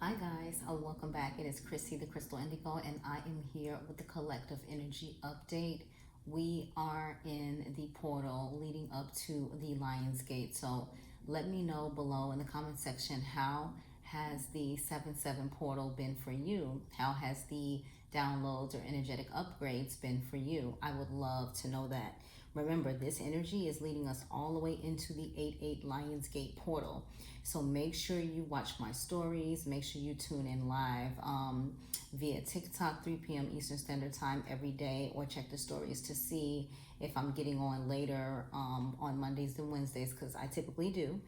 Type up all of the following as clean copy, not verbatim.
Hi guys, welcome back. It is Chrissy the Crystal Indigo, and I am here with the collective energy update. We are in the portal leading up to the Lion's Gate. So let me know below in the comment section, how has the 7-7 portal been for you? How has the downloads or energetic upgrades been for you? I would love to know that. Remember, this energy is leading us all the way into the 8-8 Lionsgate portal. So make sure you watch my stories. Make sure you tune in live via TikTok, 3 p.m. Eastern Standard Time every day, or check the stories to see if I'm getting on later on Mondays and Wednesdays, because I typically do.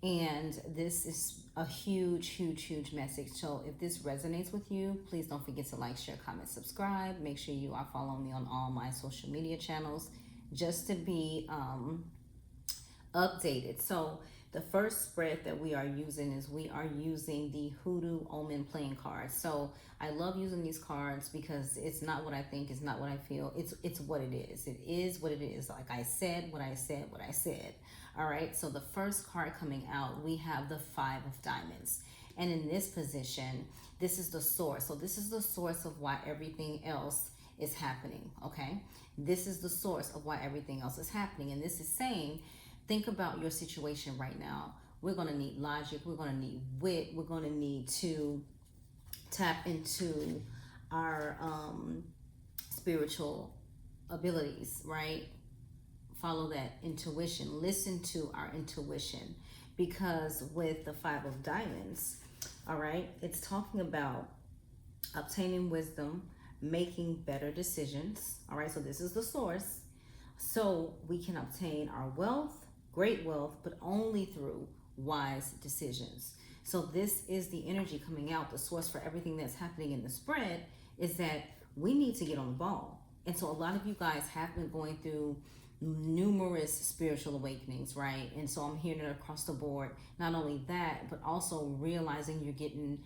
And this is a huge, huge, huge message. So if this resonates with you, please don't forget to like, share, comment, subscribe. Make sure you are following me on all my social media channels just to be updated. So the first spread that we are using is we are using the Hoodoo Omen playing cards. So I love using these cards because it's not what I think, it's not what I feel, it's what it is. It is what it is. Like I said, what I said, what I said. All right, so the first card coming out, we have the 5 of Diamonds. And in this position, this is the source. So this is the source of why everything else is happening, okay? This is the source of why everything else is happening. And this is saying, think about your situation right now. We're going to need logic. We're going to need wit. We're going to need to tap into our spiritual abilities, right? Follow that intuition. Listen to our intuition. Because with the 5 of Diamonds, all right, it's talking about obtaining wisdom, making better decisions. All right, so this is the source. So we can obtain our wealth, great wealth, but only through wise decisions. So this is the energy coming out. The source for everything that's happening in the spread is that we need to get on the ball. And so a lot of you guys have been going through numerous spiritual awakenings, right? And so I'm hearing it across the board. Not only that, but also realizing you're getting,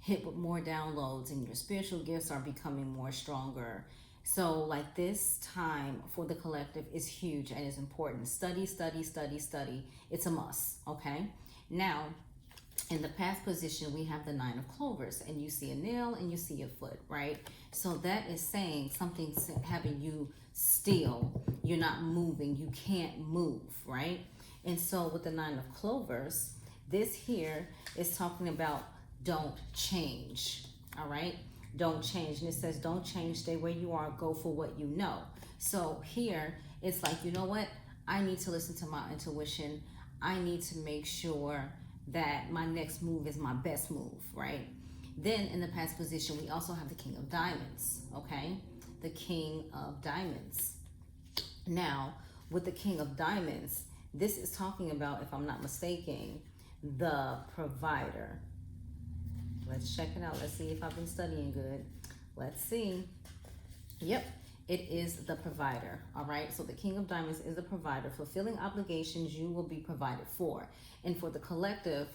hit with more downloads, and your spiritual gifts are becoming more stronger. So like this time for the collective is huge and is important. Study, study, study, study. It's a must, okay? Now, in the past position, we have the 9 of Clovers, and you see a nail and you see a foot, right? So that is saying something's having you still. You're not moving. You can't move, right? And so with the 9 of Clovers, this here is talking about don't change, all right? Don't change. And it says don't change, stay where you are, go for what you know. So here it's like, you know what? I need to listen to my intuition. I need to make sure that my next move is my best move, right? Then in the past position, we also have the King of Diamonds, okay? The King of Diamonds. Now, with the King of Diamonds, this is talking about, if I'm not mistaken, the provider. Let's check it out. Let's see if I've been studying good. Let's see. Yep, it is the provider. All right. So the King of Diamonds is the provider. Fulfilling obligations, you will be provided for. And for the collective,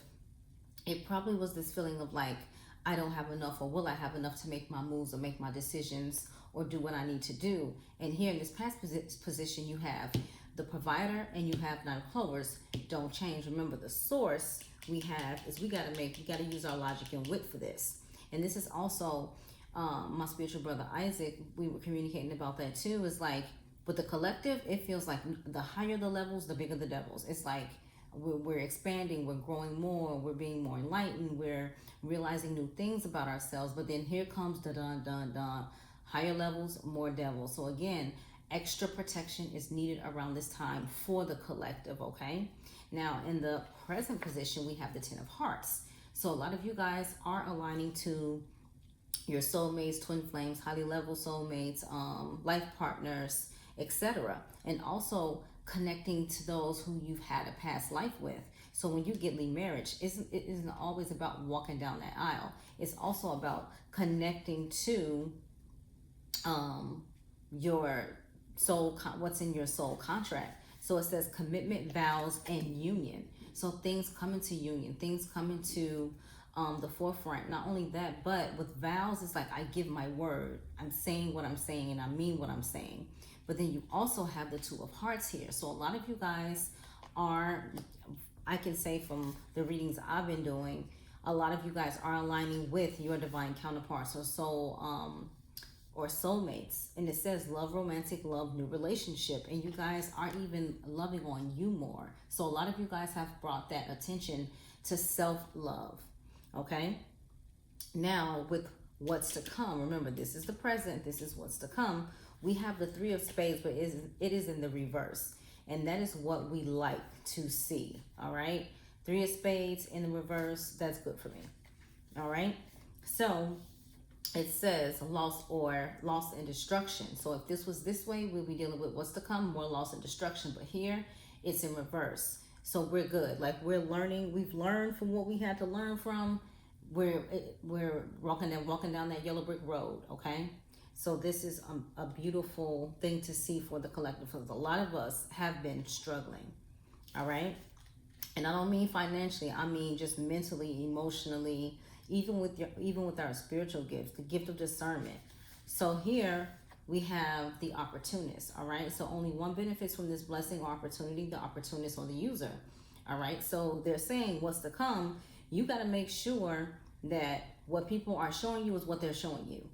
it probably was this feeling of like, I don't have enough, or will I have enough to make my moves or make my decisions or do what I need to do? And here in this past position, you have the provider and you have 9 of Clovers. Don't change. Remember, the source we have is we got to use our logic and wit for this. And this is also my spiritual brother Isaac, we were communicating about that too, is like with the collective, it feels like the higher the levels, the bigger the devils. It's like we're expanding, we're growing more, we're being more enlightened, we're realizing new things about ourselves. But then here comes the dun dun dun, higher levels, more devils. So again, extra protection is needed around this time for the collective, okay? Now, in the present position, we have the 10 of Hearts. So a lot of you guys are aligning to your soulmates, twin flames, highly level soulmates, life partners, etc. And also connecting to those who you've had a past life with. So when you get marriage, it isn't always about walking down that aisle. It's also about connecting to your soul, what's in your soul contract. So it says commitment, vows, and union. So things come into union, things come into the forefront. Not only that, but with vows, it's like I give my word. I'm saying what I'm saying and I mean what I'm saying. But then you also have the 2 of Hearts here. So a lot of you guys are, I can say from the readings I've been doing, a lot of you guys are aligning with your divine counterparts or or soulmates. And it says love, romantic love, new relationship. And you guys are even loving on you more. So a lot of you guys have brought that attention to self-love. Okay. Now with what's to come, remember this is the present, this is what's to come. We have the Three of Spades, but it is in the reverse. And that is what we like to see. All right. Three of Spades in the reverse, that's good for me. All right. So it says loss and destruction. So if this was this way, we'll be dealing with what's to come, more loss and destruction. But here, it's in reverse. So we're good. Like we're learning. We've learned from what we had to learn from. We're walking down that yellow brick road. Okay. So this is a beautiful thing to see for the collective. Because a lot of us have been struggling. All right. And I don't mean financially. I mean just mentally, emotionally, even with our spiritual gifts, the gift of discernment. So here we have the opportunist. All right. So only one benefits from this blessing or opportunity, the opportunist or the user. All right. So they're saying what's to come. You got to make sure that what people are showing you is what they're showing you.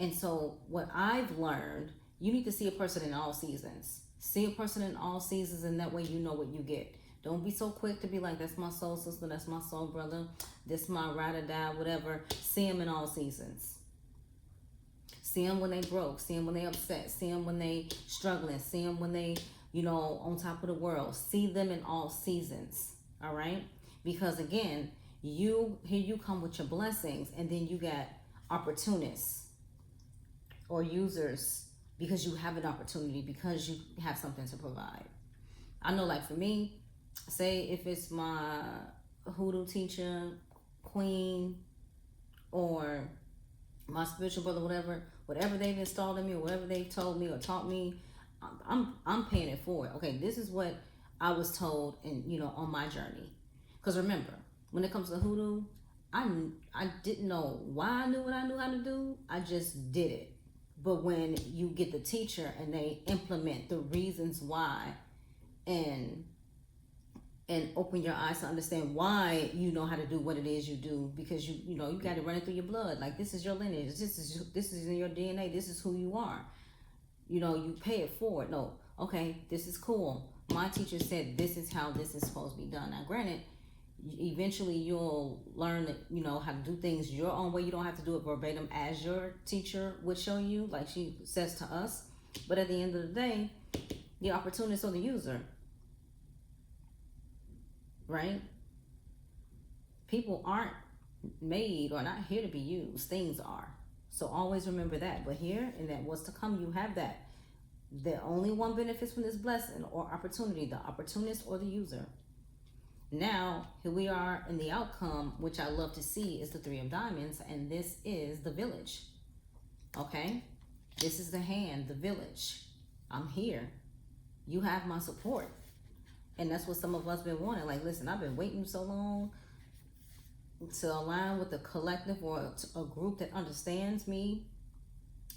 And so what I've learned, you need to see a person in all seasons. See a person in all seasons, and that way you know what you get. Don't be so quick to be like, that's my soul sister, that's my soul brother, this my ride or die, whatever. See them in all seasons. See them when they broke. See them when they upset. See them when they struggling. See them when they, on top of the world. See them in all seasons. All right? Because again, here you come with your blessings, and then you got opportunists or users because you have an opportunity, because you have something to provide. I know, like for me, say if it's my hoodoo teacher, queen, or my spiritual brother, whatever they've installed in me, or whatever they've told me or taught me, I'm paying it forward. Okay, this is what I was told on my journey. Because remember, when it comes to hoodoo, I didn't know why I knew what I knew how to do. I just did it. But when you get the teacher and they implement the reasons why, and open your eyes to understand why you know how to do what it is you do, because you got to run it through your blood. Like, this is your lineage. This is in your DNA. This is who you are. You pay it forward. No, okay, this is cool. My teacher said this is how this is supposed to be done. Now, granted, eventually you'll learn that how to do things your own way. You don't have to do it verbatim as your teacher would show you, like she says to us. But at the end of the day, the opportunist or the user, right? People aren't made or not here to be used. Things are. So always remember that. But here, in that what's to come, you have that. The only one benefits from this blessing or opportunity, the opportunist or the user. Now, here we are in the outcome, which I love to see, is the Three of Diamonds, and this is the village. Okay? This is the hand, the village. I'm here. You have my support. And that's what some of us been wanting. Like, listen, I've been waiting so long to align with a collective or a group that understands me,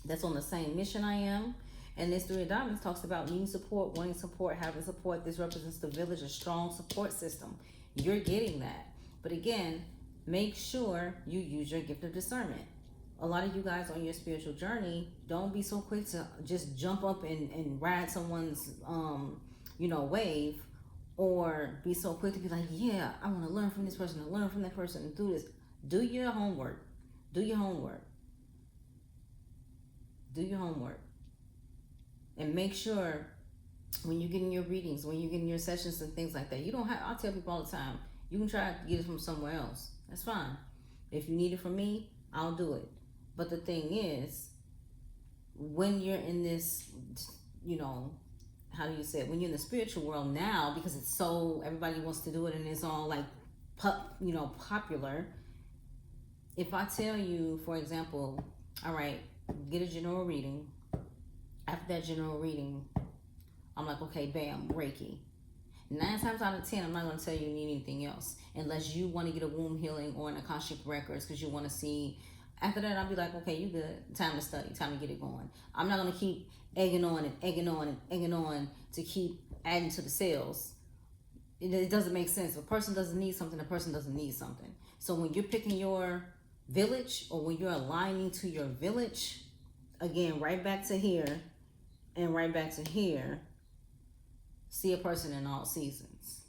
that's on the same mission I am. And this Three of Diamonds talks about needing support, wanting support, having support. This represents the village, a strong support system. You're getting that. But again, make sure you use your gift of discernment. A lot of you guys on your spiritual journey, don't be so quick to just jump up and ride someone's, wave, or be so quick to be like, yeah, I want to learn from this person, and learn from that person, and do this. Do your homework. Do your homework. Do your homework. And make sure when you get in your readings, when you get in your sessions and things like that, you don't have, I'll tell people all the time, you can try to get it from somewhere else. That's fine. If you need it from me, I'll do it. But the thing is, when you're in this, how do you say it? When you're in the spiritual world now, because it's so, everybody wants to do it and it's all like, popular. If I tell you, for example, all right, get a general reading. After that general reading, I'm like, okay, bam, Reiki. 9 times out of 10, I'm not going to tell you you need anything else. Unless you want to get a womb healing or an Akashic Records because you want to see. After that, I'll be like, okay, you good. Time to study. Time to get it going. I'm not going to keep egging on to keep adding to the sales. It doesn't make sense. If a person doesn't need something, a person doesn't need something. So when you're picking your village, or when you're aligning to your village, again, right back to here and right back to here, see a person in all seasons.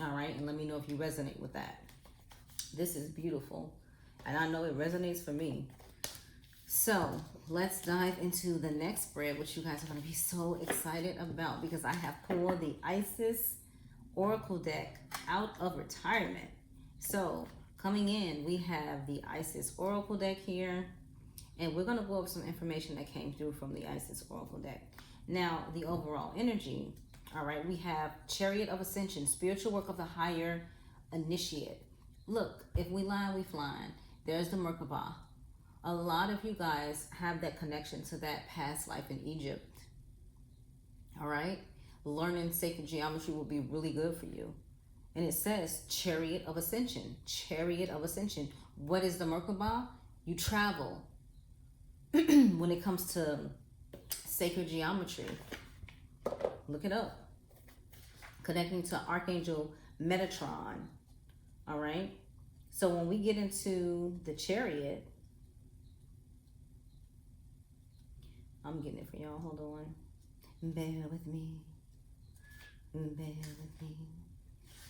All right, and let me know if you resonate with that. This is beautiful, and I know it resonates for me. So let's dive into the next spread, which you guys are going to be so excited about, because I have pulled the Isis Oracle deck out of retirement. So coming in, we have the Isis Oracle deck here, and we're going to go over some information that came through from the Isis Oracle deck. Now, the overall energy, all right, we have Chariot of Ascension, spiritual work of the higher initiate. Look, if we line, we flying. There's the Merkabah. A lot of you guys have that connection to that past life in Egypt. All right? Learning sacred geometry will be really good for you. And it says Chariot of Ascension. Chariot of Ascension. What is the Merkabah? You travel. When it comes to sacred geometry, look it up. Connecting to Archangel Metatron. All right? So when we get into the Chariot, I'm getting it for y'all. Hold on. Bear with me. Bear with me.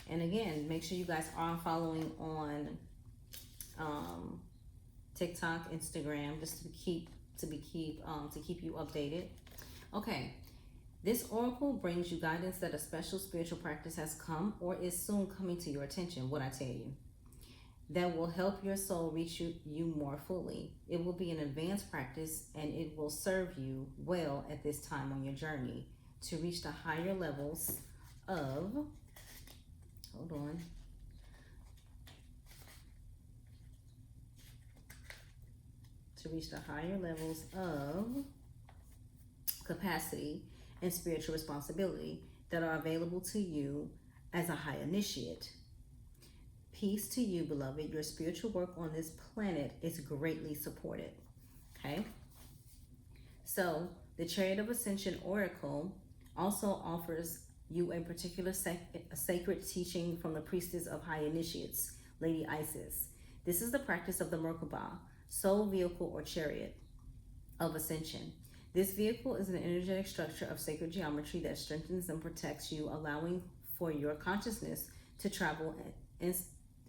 And again, make sure you guys are following on TikTok, Instagram, just to keep you updated. Okay. This oracle brings you guidance that a special spiritual practice has come or is soon coming to your attention. What I tell you, that will help your soul reach you more fully. It will be an advanced practice, and it will serve you well at this time on your journey to reach the higher levels of, hold on, to reach the higher levels of capacity and spiritual responsibility that are available to you as a high initiate. Peace to you, beloved. Your spiritual work on this planet is greatly supported. Okay? So, the Chariot of Ascension Oracle also offers you a particular sacred teaching from the priestess of high initiates, Lady Isis. This is the practice of the Merkabah, soul vehicle or chariot of ascension. This vehicle is an energetic structure of sacred geometry that strengthens and protects you, allowing for your consciousness to travel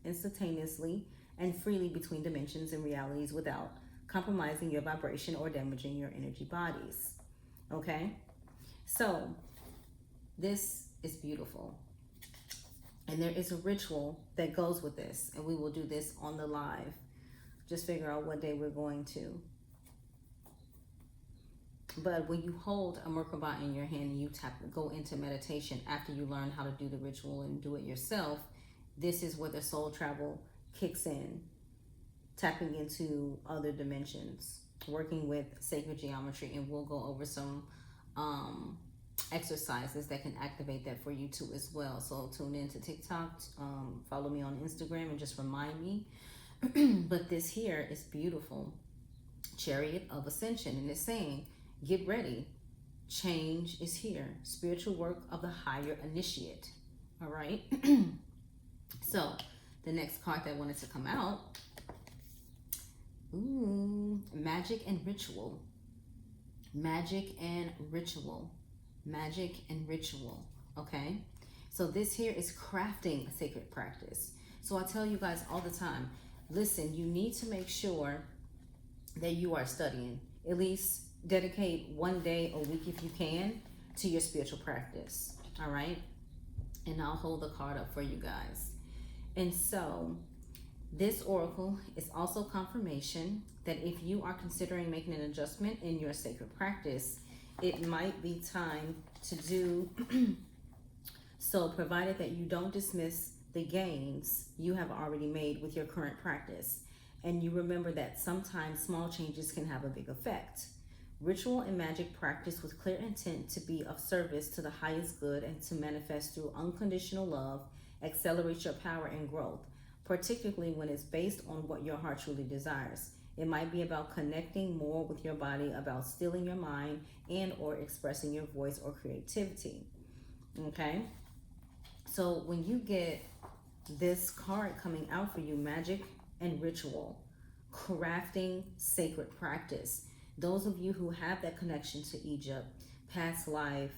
instantaneously and freely between dimensions and realities without compromising your vibration or damaging your energy bodies. Okay? So, this is beautiful. And there is a ritual that goes with this, and we will do this on the live. Just figure out what day we're going to. But when you hold a Merkabah in your hand and you go into meditation after you learn how to do the ritual and do it yourself, this is where the soul travel kicks in, tapping into other dimensions, working with sacred geometry, and we'll go over some exercises that can activate that for you too as well. So tune in to TikTok, follow me on Instagram, and just remind me. But this here is beautiful. Chariot of Ascension, and it's saying, get ready. Change is here. Spiritual work of the higher initiate. All right. So the next card that wanted to come out, magic and ritual. Magic and ritual. Magic and ritual. Okay. So this here is crafting a sacred practice. So I tell you guys all the time, listen, you need to make sure that you are studying. At least dedicate one day a week if you can to your spiritual practice. All right. And I'll hold the card up for you guys. And so this oracle is also confirmation that if you are considering making an adjustment in your sacred practice, it might be time to do so, provided that you don't dismiss the gains you have already made with your current practice. And you remember that sometimes small changes can have a big effect. Ritual and magic practice with clear intent to be of service to the highest good and to manifest through unconditional love accelerates your power and growth, particularly when it's based on what your heart truly desires. It might be about connecting more with your body, about stilling your mind, and or expressing your voice or creativity. Okay? So when you get this card coming out for you, magic and ritual, crafting sacred practice. Those of you who have that connection to Egypt, past life,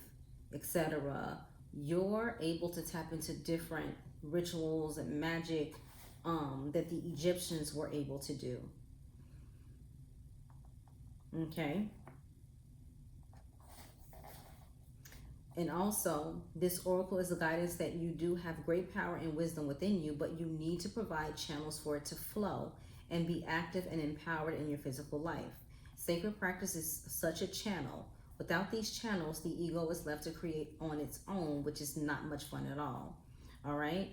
etc., you're able to tap into different rituals and magic that the Egyptians were able to do. Okay. And also, this oracle is a guidance that you do have great power and wisdom within you, but you need to provide channels for it to flow and be active and empowered in your physical life. Sacred practice is such a channel. Without these channels, the ego is left to create on its own, which is not much fun at all. All right?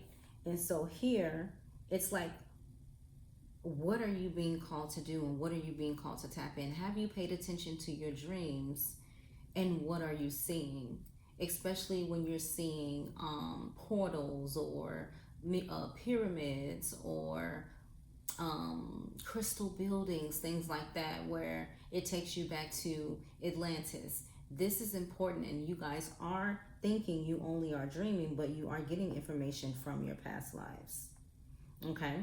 And so here, it's like, what are you being called to do, and what are you being called to tap in? Have you paid attention to your dreams, and what are you seeing? Especially when you're seeing portals or pyramids or crystal buildings, things like that, where it takes you back to Atlantis. This is important, and you guys are thinking you only are dreaming, but you are getting information from your past lives. Okay.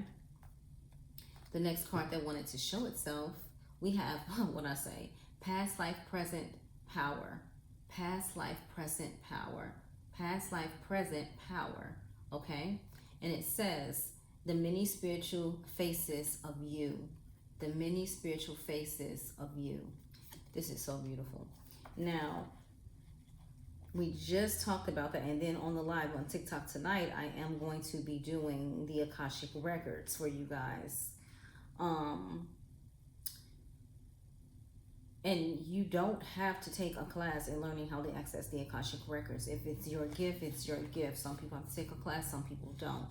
The next card that wanted to show itself, we have what I say, past life, present power. Past life, present power. Past life, present power. Okay? And it says, the many spiritual faces of you. The many spiritual faces of you. This is so beautiful. Now, we just talked about that, and then on the live on TikTok tonight, I am going to be doing the Akashic Records for you guys. And you don't have to take a class in learning how to access the Akashic Records. If it's your gift, it's your gift. Some people have to take a class, some people don't.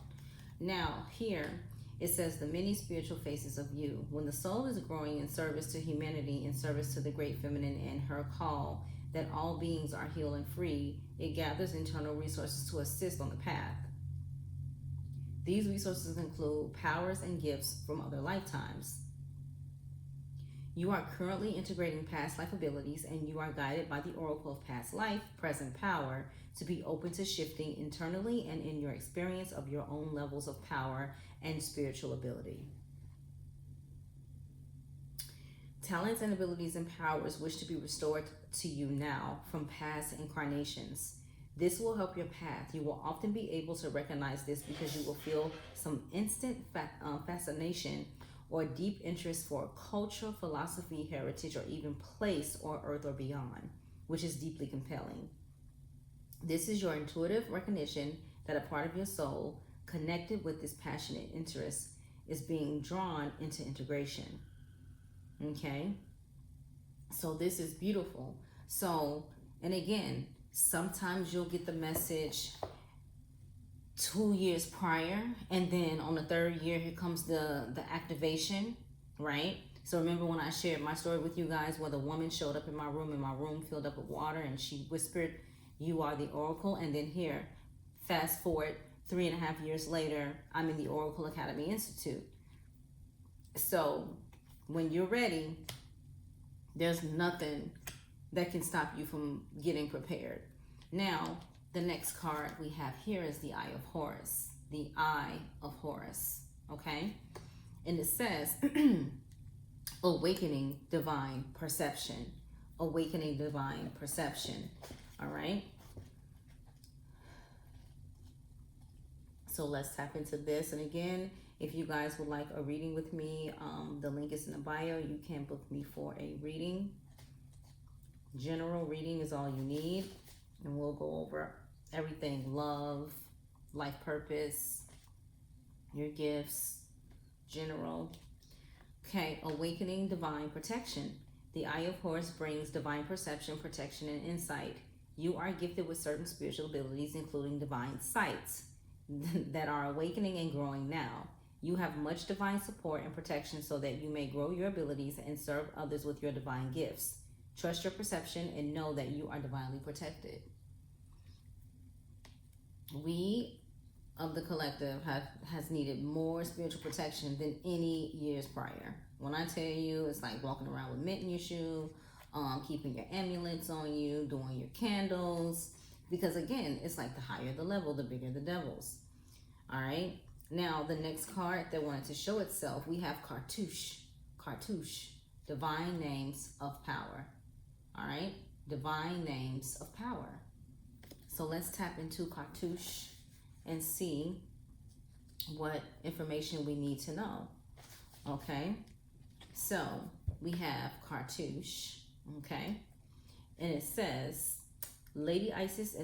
Now, here, it says the many spiritual faces of you. When the soul is growing in service to humanity, in service to the great feminine and her call that all beings are healed and free, it gathers internal resources to assist on the path. These resources include powers and gifts from other lifetimes. You are currently integrating past life abilities, and you are guided by the oracle of past life, present power, to be open to shifting internally and in your experience of your own levels of power and spiritual ability. Talents and abilities and powers wish to be restored to you now from past incarnations. This will help your path. You will often be able to recognize this because you will feel some instant fascination or deep interest for culture, philosophy, heritage, or even place or earth or beyond, which is deeply compelling. This is your intuitive recognition that a part of your soul connected with this passionate interest is being drawn into integration. Okay? So this is beautiful. So, and again, sometimes you'll get the message 2 years prior, and then on the third year, here comes the activation, right? So remember when I shared my story with you guys where the woman showed up in my room and my room filled up with water, and she whispered, "You are the oracle." And then here, fast forward 3.5 years later, I'm in the Oracle Academy Institute. So when you're ready, there's nothing that can stop you from getting prepared. Now, the next card we have here is the Eye of Horus. The Eye of Horus, okay? And it says, awakening divine perception. Awakening divine perception, all right? So let's tap into this. And again, if you guys would like a reading with me, the link is in the bio. You can book me for a reading. General reading is all you need. And we'll go over everything: love, life purpose, your gifts, general. Okay, awakening divine protection. The Eye of Horus brings divine perception, protection, and insight. You are gifted with certain spiritual abilities, including divine sights, that are awakening and growing now. You have much divine support and protection so that you may grow your abilities and serve others with your divine gifts. Trust your perception and know that you are divinely protected. We of the collective has needed more spiritual protection than any years prior. When I tell you, it's like walking around with mint in your shoe, keeping your amulets on you, doing your candles, because again, it's like the higher the level, the bigger the devils. All right. Now, the next card that wanted to show itself, we have Cartouche. Cartouche, divine names of power. All right, divine names of power. So let's tap into Cartouche and see what information we need to know. Okay, so we have Cartouche. Okay, and it says, Lady Isis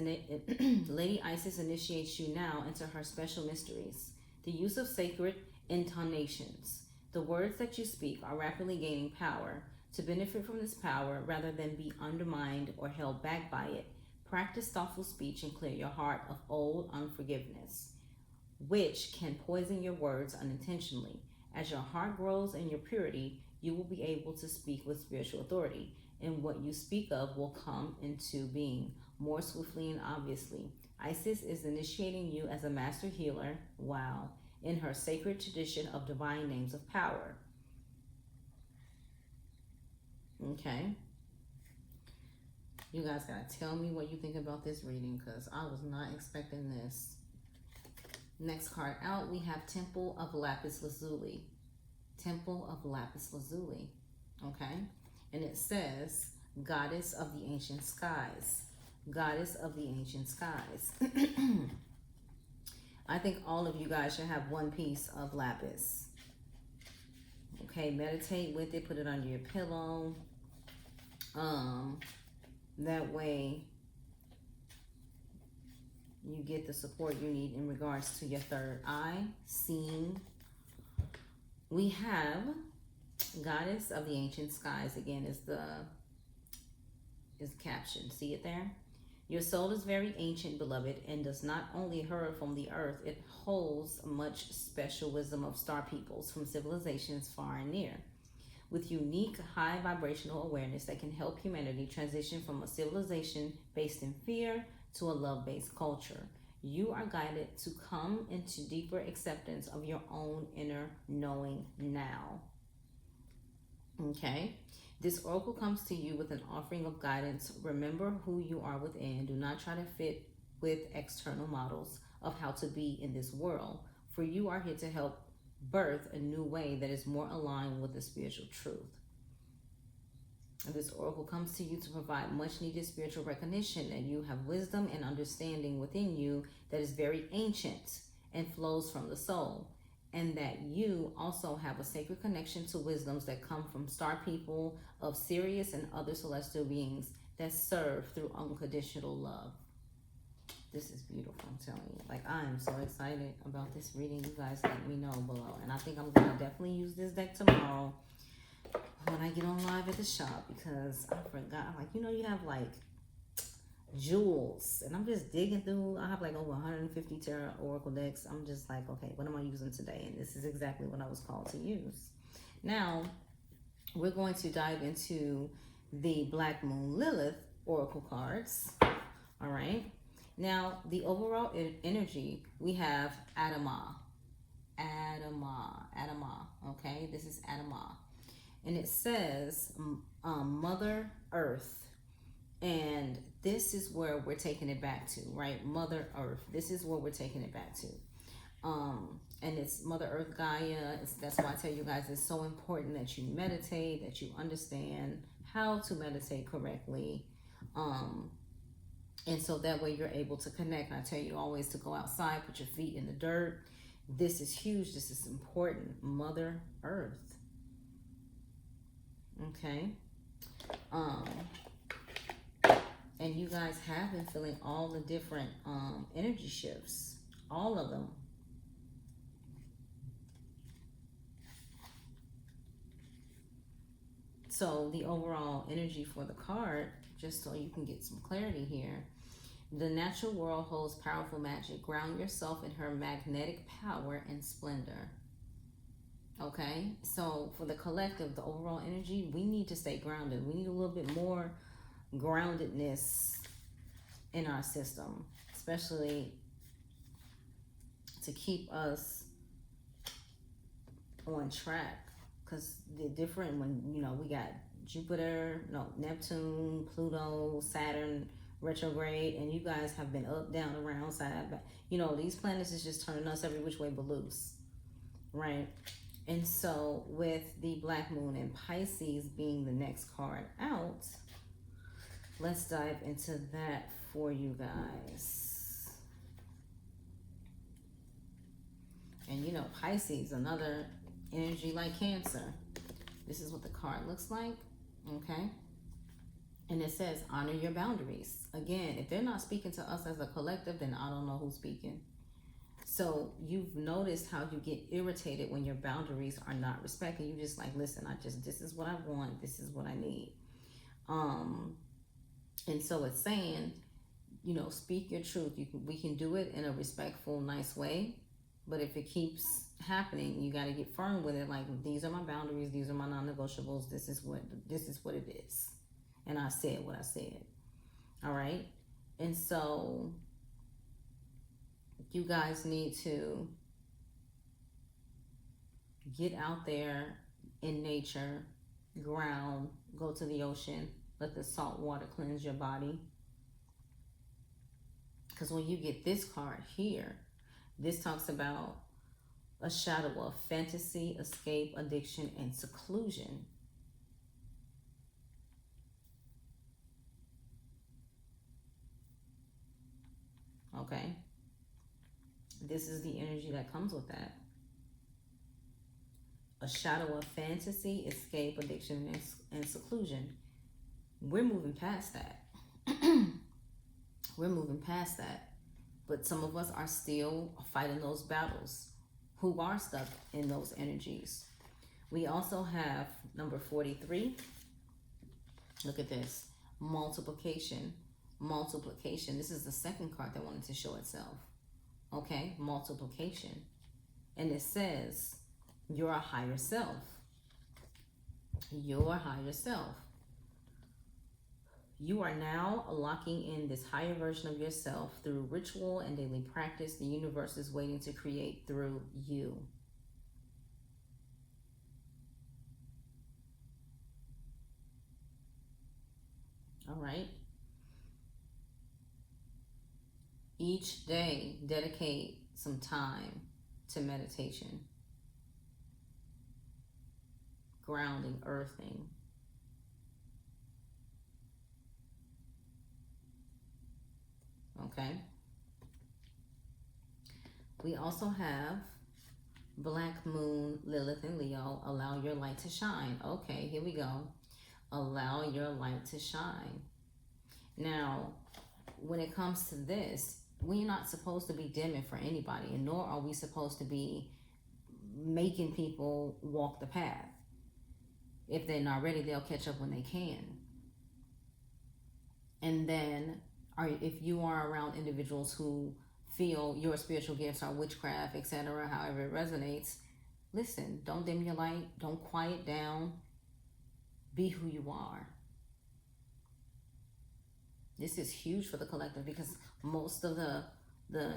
Lady Isis initiates you now into her special mysteries. The use of sacred intonations. The words that you speak are rapidly gaining power. To benefit from this power, rather than be undermined or held back by it, practice thoughtful speech and clear your heart of old unforgiveness, which can poison your words unintentionally. As your heart grows in your purity, you will be able to speak with spiritual authority, and what you speak of will come into being more swiftly and obviously. Isis is initiating you as a master healer, wow, in her sacred tradition of divine names of power. Okay. You guys gotta tell me what you think about this reading, because I was not expecting this. Next card out, we have Temple of Lapis Lazuli. Temple of Lapis Lazuli. Okay. And it says, Goddess of the Ancient Skies. Goddess of the Ancient Skies. I think all of you guys should have one piece of lapis. Okay, meditate with it, put it under your pillow. That way you get the support you need in regards to your third eye, seeing. We have Goddess of the Ancient Skies. Again, is the caption. See it there? Your soul is very ancient, beloved, and does not only hurl from the earth, it holds much special wisdom of star peoples from civilizations far and near, with unique high vibrational awareness that can help humanity transition from a civilization based in fear to a love-based culture. You are guided to come into deeper acceptance of your own inner knowing now. Okay? This oracle comes to you with an offering of guidance. Remember who you are within. Do not try to fit with external models of how to be in this world, for you are here to help birth a new way that is more aligned with the spiritual truth. And this oracle comes to you to provide much needed spiritual recognition that you have wisdom and understanding within you that is very ancient and flows from the soul, and that you also have a sacred connection to wisdoms that come from star people of Sirius and other celestial beings that serve through unconditional love. This is beautiful, I'm telling you. Like, I am so excited about this reading. You guys let me know below. And I think I'm going to definitely use this deck tomorrow when I get on live at the shop, because I forgot. Like, you know, you have like jewels, and I'm just digging through. I have like over 150 tarot oracle decks. I'm just like, okay, what am I using today? And this is exactly what I was called to use. Now we're going to dive into the Black Moon Lilith oracle cards. All right, now the overall energy, we have Adama. Okay, this is Adama, and it says Mother Earth. And this is where we're taking it back to, right? Mother Earth. This is where we're taking it back to. And it's Mother Earth Gaia. That's why I tell you guys it's so important that you meditate, that you understand how to meditate correctly. And so that way you're able to connect. I tell you always to go outside, put your feet in the dirt. This is huge. This is important. Mother Earth. Okay. And you guys have been feeling all the different energy shifts, all of them. So the overall energy for the card, just so you can get some clarity here, the natural world holds powerful magic. Ground yourself in her magnetic power and splendor. Okay, so for the collective, the overall energy, we need to stay grounded. We need a little bit more groundedness in our system, especially to keep us on track, because the different when, you know, we got Jupiter, no, Neptune, Pluto, Saturn retrograde, and you guys have been up, down, around, side, but these planets is just turning us every which way but loose, right? And so with the Black Moon and Pisces being the next card out, let's dive into that for you guys. And Pisces, another energy like Cancer. This is what the card looks like, okay? And it says, honor your boundaries. Again, if they're not speaking to us as a collective, then I don't know who's speaking. So you've noticed how you get irritated when your boundaries are not respected. You just like, listen, this is what I want. This is what I need. And so it's saying, speak your truth. We can do it in a respectful, nice way. But if it keeps happening, you got to get firm with it. Like, these are my boundaries. These are my non-negotiables. This is what it is. And I said what I said. All right. And so you guys need to get out there in nature, ground, go to the ocean, let the salt water cleanse your body. Because when you get this card here, this talks about a shadow of fantasy, escape, addiction, and seclusion. Okay? This is the energy that comes with that. A shadow of fantasy, escape, addiction, and seclusion. We're moving past that. We're moving past that. But some of us are still fighting those battles, who are stuck in those energies. We also have number 43. Look at this. Multiplication. Multiplication. This is the second card that wanted to show itself. Okay? Multiplication. And it says, your higher self. Your higher self. You are now locking in this higher version of yourself through ritual and daily practice. The universe is waiting to create through you. All right. Each day, dedicate some time to meditation, grounding, earthing. Okay. We also have Black Moon, Lilith, and Leo. Allow your light to shine. Okay, here we go. Allow your light to shine. Now, when it comes to this, we're not supposed to be dimming for anybody, and nor are we supposed to be making people walk the path. If they're not ready, they'll catch up when they can. And then if you are around individuals who feel your spiritual gifts are witchcraft, etc., however it resonates, listen, don't dim your light, don't quiet down, be who you are. This is huge for the collective, because most of the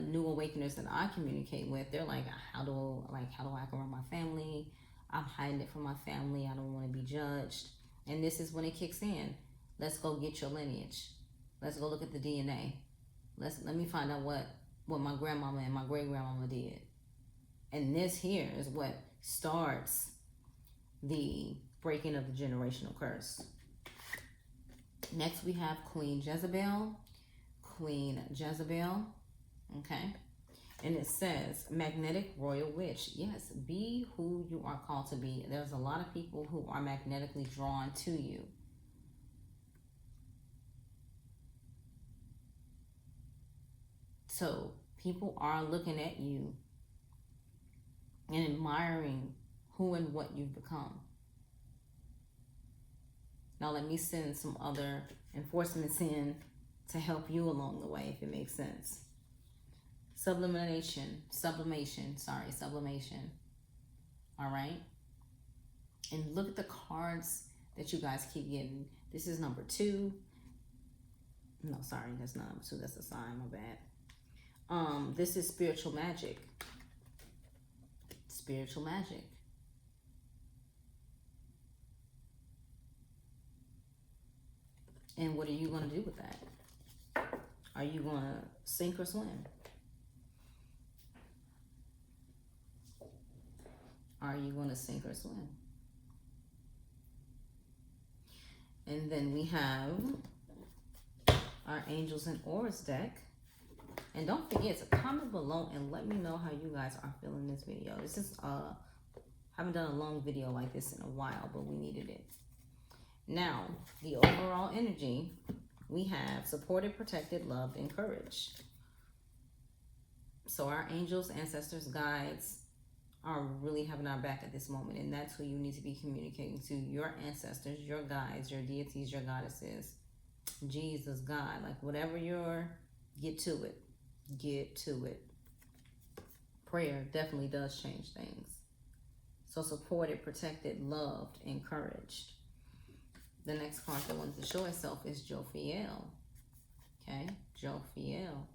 new awakeners that I communicate with, they're like, how do I act around my family? I'm hiding it from my family. I don't want to be judged. And this is when it kicks in. Let's go get your lineage. Let's go look at the DNA. Let me find out what my grandmama and my great grandmama did. And this here is what starts the breaking of the generational curse. Next we have Queen Jezebel. Queen Jezebel. Okay. And it says, magnetic royal witch. Yes, be who you are called to be. There's a lot of people who are magnetically drawn to you. So people are looking at you and admiring who and what you've become. Now let me send some other enforcements in to help you along the way, if it makes sense. Sublimation. All right. And look at the cards that you guys keep getting. This is number 2. No, sorry, that's not number 2. That's a sign, my bad. This is spiritual magic. Spiritual magic. And what are you going to do with that? Are you going to sink or swim? Are you going to sink or swim? And then we have our Angels and Oars deck. And don't forget to comment below and let me know how you guys are feeling this video. This is haven't done a long video like this in a while, but we needed it. Now, the overall energy, we have supported, protected, loved, encouraged. So our angels, ancestors, guides are really having our back at this moment, and that's who you need to be communicating to. Your ancestors, your guides, your deities, your goddesses, Jesus, God, like whatever your, get to it. Get to it. Prayer definitely does change things. So supported, protected, loved, encouraged. The next card that wants to show itself is Jophiel. Okay, Jophiel.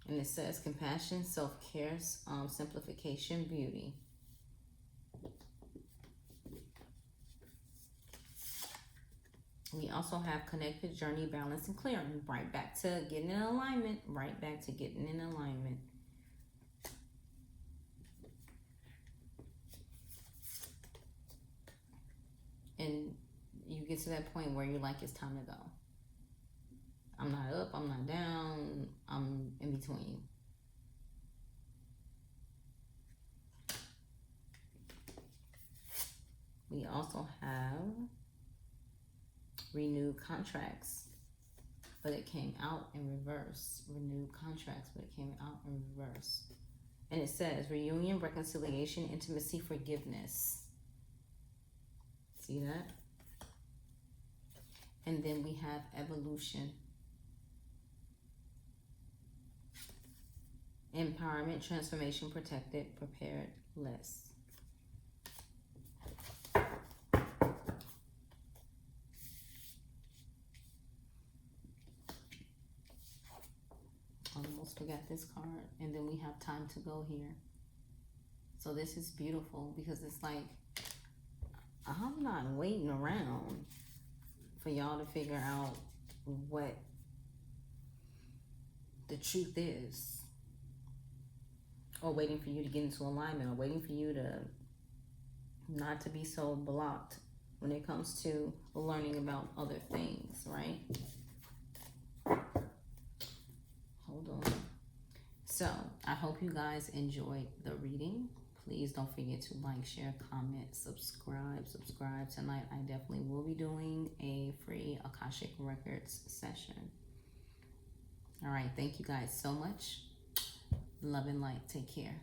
And it says compassion, self-care, simplification, beauty. We also have connected, journey, balance, and clearing. Right back to getting in alignment. Right back to getting in alignment. And you get to that point where you're like, it's time to go. I'm not up, I'm not down, I'm in between. We also have renewed contracts, but it came out in reverse. Renewed contracts, but it came out in reverse. And it says reunion, reconciliation, intimacy, forgiveness. See that? And then we have evolution. Empowerment, transformation, protected, prepared, less. Almost forgot this card. And then we have time to go here. So this is beautiful because it's like, I'm not waiting around for y'all to figure out what the truth is, or waiting for you to get into alignment, or waiting for you to not to be so blocked when it comes to learning about other things, right? Hold on. So I hope you guys enjoyed the reading. Please don't forget to like, share, comment, subscribe. Tonight I definitely will be doing a free Akashic Records session. All right, thank you guys so much. Love and light. Take care.